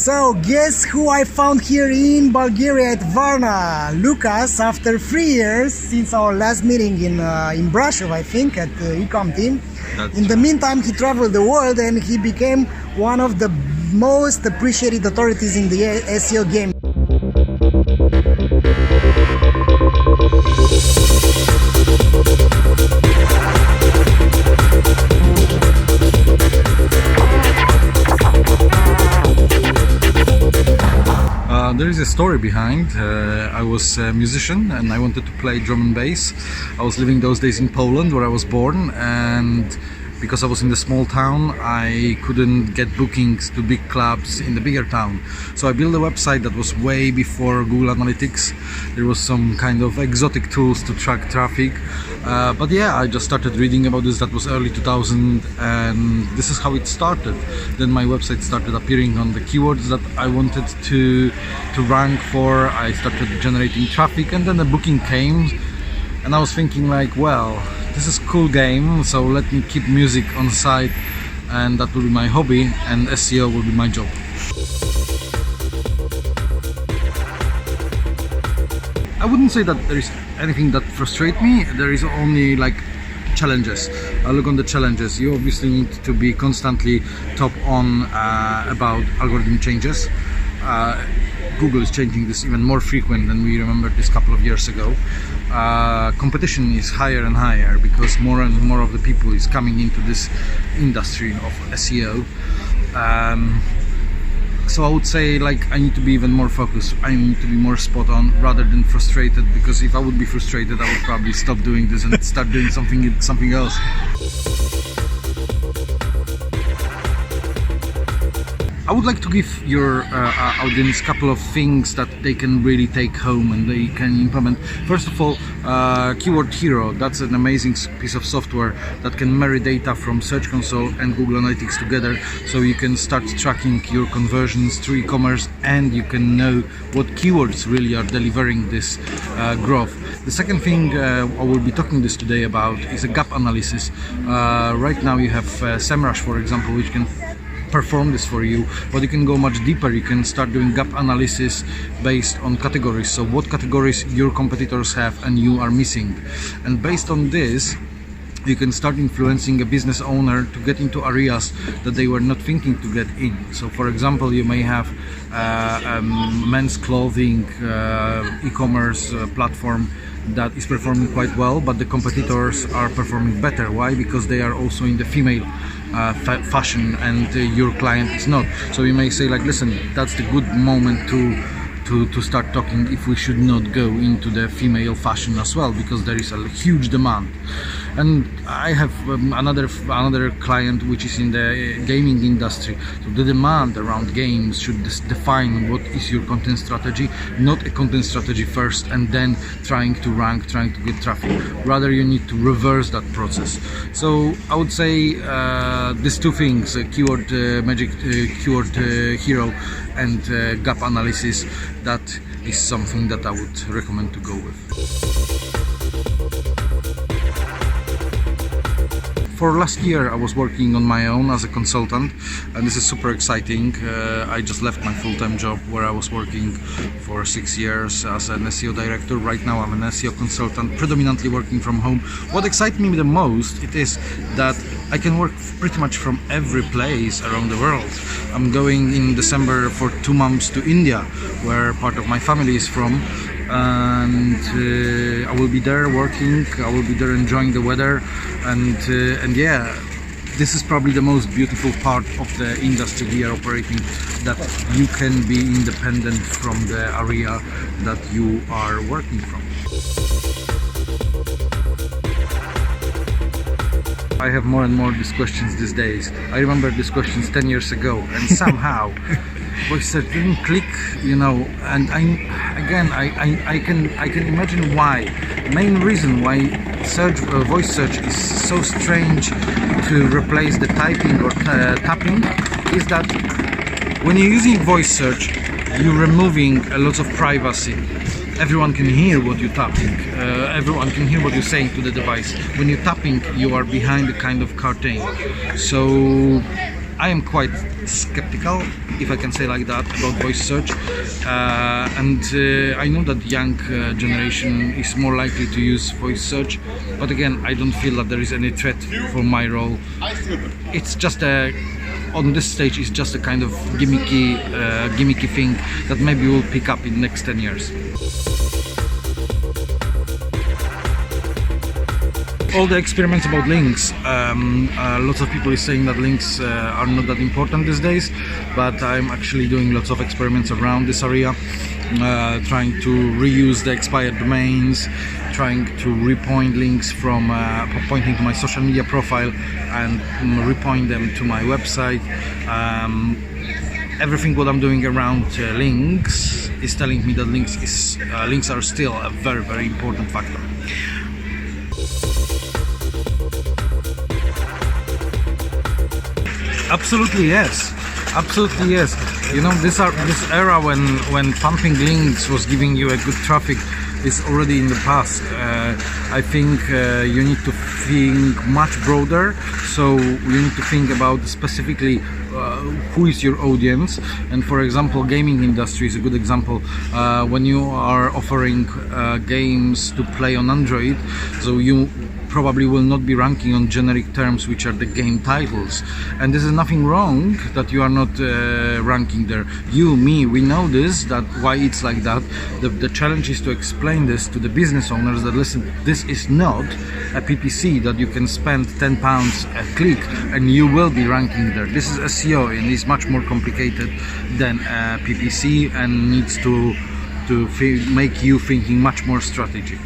So guess who I found here in Bulgaria at Varna? Lucasz, after 3 years since our last meeting in Brasov, I think, at the Ecom team. In the meantime, he traveled the world and he became one of the most appreciated authorities in the SEO game. There is a story behind. I was a musician and I wanted to play drum and bass. I was living those days in Poland where I was born, and because I was in the small town, I couldn't get bookings to big clubs in the bigger town. So I built a website that was way before Google Analytics. There was some kind of exotic tools to track traffic. But yeah, I just started reading about this. That was early 2000, and this is how it started. Then my website started appearing on the keywords that I wanted to rank for. I started generating traffic, and then the booking came, and I was thinking like, well, this is a cool game, so let me keep music on the side, and that will be my hobby, and SEO will be my job. I wouldn't say that there is anything that frustrates me. There is only like challenges. I look on the challenges. You obviously need to be constantly top on about algorithm changes. Google is changing this even more frequent than we remembered this couple of years ago. Competition is higher and higher because more and more of the people is coming into this industry of SEO. So I would say like I need to be even more focused. I need to be more spot on rather than frustrated, because if I would be frustrated, I would probably stop doing this and start doing something else. I would like to give your audience a couple of things that they can really take home and they can implement. First of all, Keyword Hero. That's an amazing piece of software that can marry data from Search Console and Google Analytics together, so you can start tracking your conversions through e-commerce and you can know what keywords really are delivering this growth. The second thing I will be talking this today about is a gap analysis. Right now you have SEMrush, for example, which can perform this for you, but you can go much deeper. You can start doing gap analysis based on categories, so what categories your competitors have and you are missing, and based on this you can start influencing a business owner to get into areas that they were not thinking to get in. So for example, you may have men's clothing e-commerce platform that is performing quite well, but the competitors are performing better. Why? Because they are also in the female fashion and your client is not. So you may say like, listen, that's the good moment to start talking if we should not go into the female fashion as well, because there is a huge demand. And I have another client which is in the gaming industry. So the demand around games should define what is your content strategy, not a content strategy first and then trying to rank, trying to get traffic. Rather, you need to reverse that process. So I would say these two things, keyword magic, keyword hero and gap analysis, that is something that I would recommend to go with. For last year I was working on my own as a consultant, and this is super exciting. I just left my full-time job where I was working for 6 years as an SEO director. Right now I'm an SEO consultant, predominantly working from home. What excites me the most it is that I can work pretty much from every place around the world. I'm going in December for 2 months to India, where part of my family is from, and I will be there working, I will be there enjoying the weather, and yeah, this is probably the most beautiful part of the industry we are operating, that you can be independent from the area that you are working from. I have more and more these questions these days. I remember these questions 10 years ago, and somehow voice search didn't click, you know. And I can imagine why. Main reason why voice search is so strange to replace the typing or tapping is that when you're using voice search, you're removing a lot of privacy. Everyone can hear what you're tapping, everyone can hear what you're saying to the device. When you're tapping, you are behind a kind of curtain. So I am quite skeptical, if I can say like that, about voice search, and I know that young generation is more likely to use voice search, but again, I don't feel that there is any threat for my role. It's just on this stage, it's just a kind of gimmicky thing that maybe we'll pick up in the next 10 years. All the experiments about links, lots of people is saying that links are not that important these days, but I'm actually doing lots of experiments around this area, trying to reuse the expired domains, trying to repoint links from pointing to my social media profile and repoint them to my website. Everything what I'm doing around links is telling me that links are still a very, very important factor. Absolutely yes. Absolutely yes. You know, this era when pumping links was giving you a good traffic is already in the past. I think you need to think much broader. So you need to think about specifically who is your audience. And for example, gaming industry is a good example. When you are offering games to play on Android, so you probably will not be ranking on generic terms, which are the game titles, and this is nothing wrong that you are not ranking there. You, me, we know this, that why it's like that. The challenge is to explain this to the business owners that listen, this is not a PPC that you can spend £10 a click and you will be ranking there. This is SEO and it's much more complicated than PPC and needs to make you thinking much more strategic.